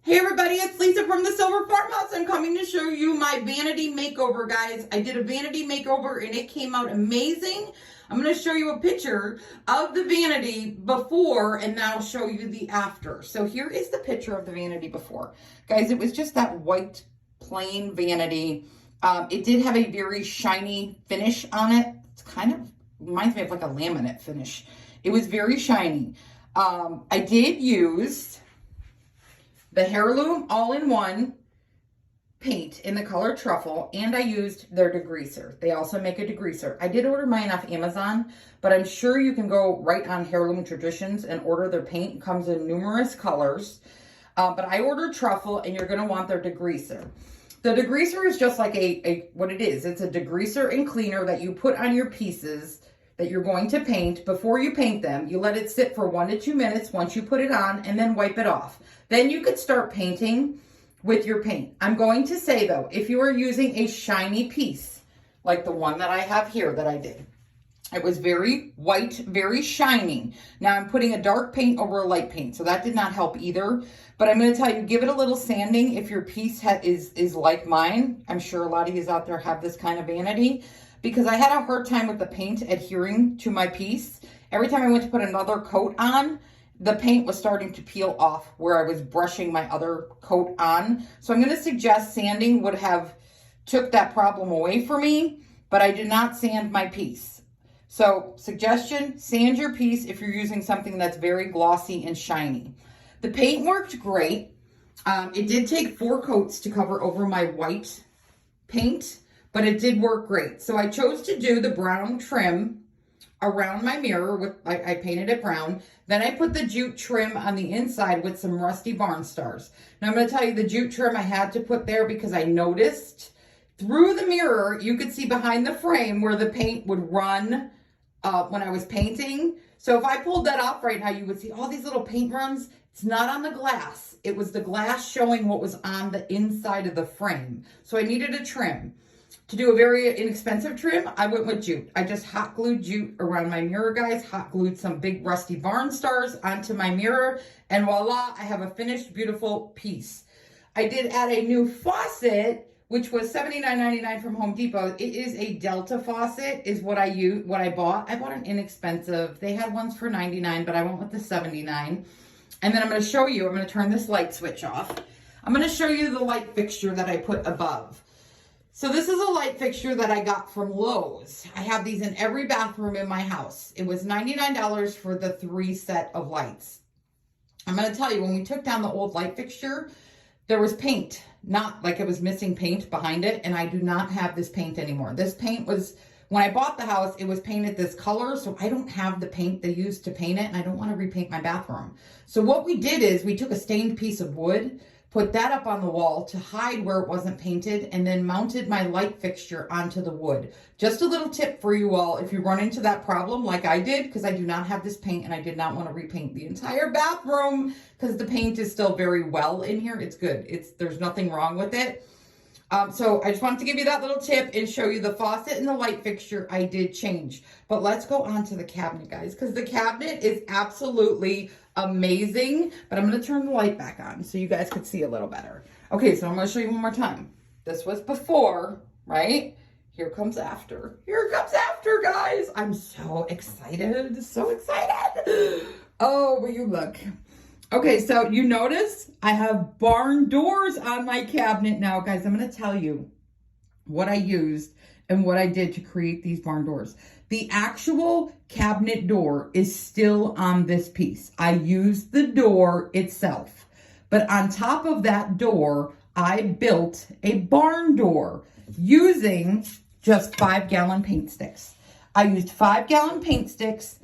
Hey everybody, it's Lisa from the Silver Farmhouse. I'm coming to show you my vanity makeover, guys. I did a vanity makeover and it came out amazing. I'm going to show you a picture of the vanity before and then I'll show you the after. So here is the picture of the vanity before. Guys, it was just that white plain vanity. It did have a very shiny finish on it. It's kind of reminds me of like a laminate finish. It was very shiny. I did use the Heirloom all-in-one paint in the color Truffle, and I used their degreaser. They also make a degreaser. I did order mine off Amazon, but I'm sure you can go right on Heirloom Traditions and order their paint. It comes in numerous colors, but I ordered Truffle, and you're going to want their degreaser. The degreaser is just like what it is. It's a degreaser and cleaner that you put on your pieces that you're going to paint. Before you paint them, you let it sit for 1 to 2 minutes once you put it on, and then wipe it off. Then you could start painting with your paint. I'm going to say though, if you are using a shiny piece, like the one that I have here that I did, it was very white, very shiny. Now I'm putting a dark paint over a light paint, so that did not help either. But I'm going to tell you, give it a little sanding if your piece is like mine. I'm sure a lot of you out there have this kind of vanity, because I had a hard time with the paint adhering to my piece. Every time I went to put another coat on, the paint was starting to peel off where I was brushing my other coat on. So I'm going to suggest sanding would have took that problem away for me, but I did not sand my piece. So suggestion, sand your piece if you're using something that's very glossy and shiny. The paint worked great. It did take 4 coats to cover over my white paint, but it did work great. So I chose to do the brown trim around my mirror with, I painted it brown. Then I put the jute trim on the inside with some rusty barn stars. Now I'm going to tell you, the jute trim I had to put there because I noticed through the mirror, you could see behind the frame where the paint would run when I was painting. So if I pulled that off right now, you would see all these little paint runs. It's not on the glass. It was the glass showing what was on the inside of the frame. So I needed a trim. To do a very inexpensive trim, I went with jute. I just hot glued jute around my mirror, guys. Hot glued some big rusty barn stars onto my mirror. And voila, I have a finished, beautiful piece. I did add a new faucet, which was $79.99 from Home Depot. It is a Delta faucet, is what I bought. I bought an inexpensive. They had ones for $99, but I went with the $79. And then I'm going to show you, I'm going to turn this light switch off. I'm going to show you the light fixture that I put above. So this is a light fixture that I got from Lowe's. I have these in every bathroom in my house. It was $99 for the 3 set of lights. I'm going to tell you, when we took down the old light fixture, there was paint, not like it was missing paint behind it. And I do not have this paint anymore. This paint was, when I bought the house, it was painted this color. So I don't have the paint they used to paint it, and I don't want to repaint my bathroom. So what we did is we took a stained piece of wood, put that up on the wall to hide where it wasn't painted, and then mounted my light fixture onto the wood. Just a little tip for you all, if you run into that problem like I did, because I do not have this paint and I did not want to repaint the entire bathroom because the paint is still very well in here. It's good. There's nothing wrong with it. So I just wanted to give you that little tip and show you the faucet and the light fixture I did change. But let's go on to the cabinet, guys, because the cabinet is absolutely amazing. But I'm going to turn the light back on so you guys could see a little better. Okay, so I'm going to show you one more time. This was before, right? Here comes after. Here comes after, guys. I'm so excited. So excited. Oh, will you look? Okay, so you notice I have barn doors on my cabinet now, guys. I'm going to tell you what I used and what I did to create these barn doors. The actual cabinet door is still on this piece. I used the door itself, but on top of that door, I built a barn door using just 5-gallon paint sticks. I used 5-gallon paint sticks,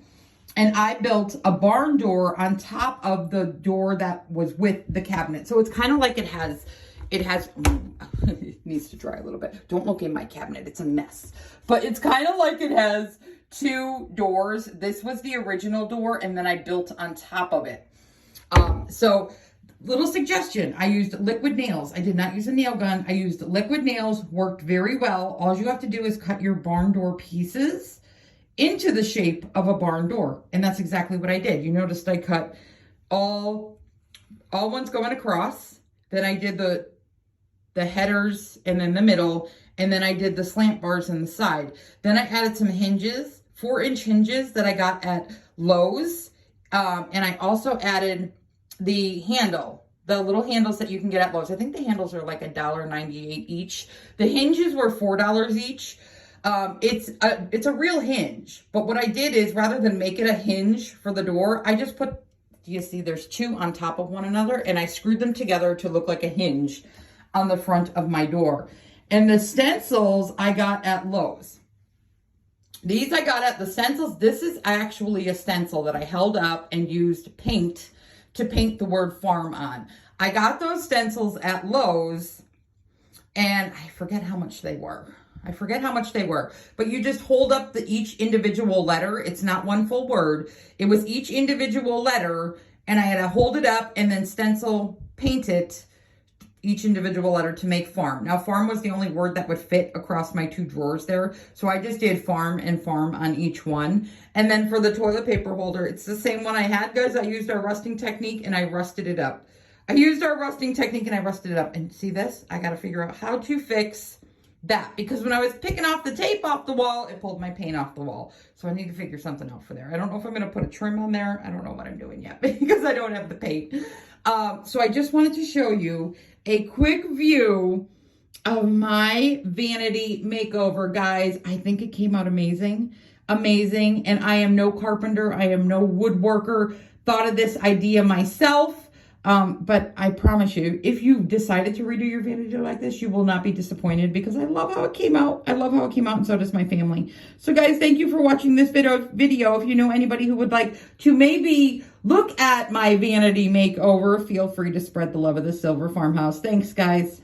and I built a barn door on top of the door that was with the cabinet. So it's kind of like it needs to dry a little bit. Don't look in my cabinet. It's a mess. But it's kind of like it has 2 doors. This was the original door, and then I built on top of it. So little suggestion, I used liquid nails. I did not use a nail gun. I used liquid nails, worked very well. All you have to do is cut your barn door pieces into the shape of a barn door. And that's exactly what I did. You noticed I cut all ones going across, Then I did the headers and then the middle, and then I did the slant bars in the side. Then I added some hinges, 4-inch hinges that I got at Lowe's. And I also added the handle, the little handles that you can get at Lowe's. I think the handles are like $1.98 each. The hinges were $4 each. It's a real hinge, but what I did is, rather than make it a hinge for the door, I just put, do you see there's 2 on top of one another, and I screwed them together to look like a hinge on the front of my door. And the stencils I got at Lowe's. These I got at the stencils. This is actually a stencil that I held up and used paint to paint the word farm on. I got those stencils at Lowe's, and I forget how much they were. But you just hold up each individual letter. It's not one full word. It was each individual letter, and I had to hold it up and then stencil paint it, each individual letter, to make farm. Now, farm was the only word that would fit across my 2 drawers there. So I just did farm and farm on each one. And then for the toilet paper holder, it's the same one I had, guys. I used our rusting technique and I rusted it up. And see this? I got to figure out how to fix that, because when I was picking off the tape off the wall, it pulled my paint off the wall. So I need to figure something out for there. I don't know if I'm going to put a trim on there. I don't know what I'm doing yet because I don't have the paint. So I just wanted to show you a quick view of my vanity makeover, guys. I think it came out amazing. And I am no carpenter. I am no woodworker. Thought of this idea myself. But I promise you, if you decided to redo your vanity like this, you will not be disappointed, because I love how it came out. And so does my family. So guys, thank you for watching this video. If you know anybody who would like to maybe look at my vanity makeover, feel free to spread the love of the Silver Farmhouse. Thanks, guys.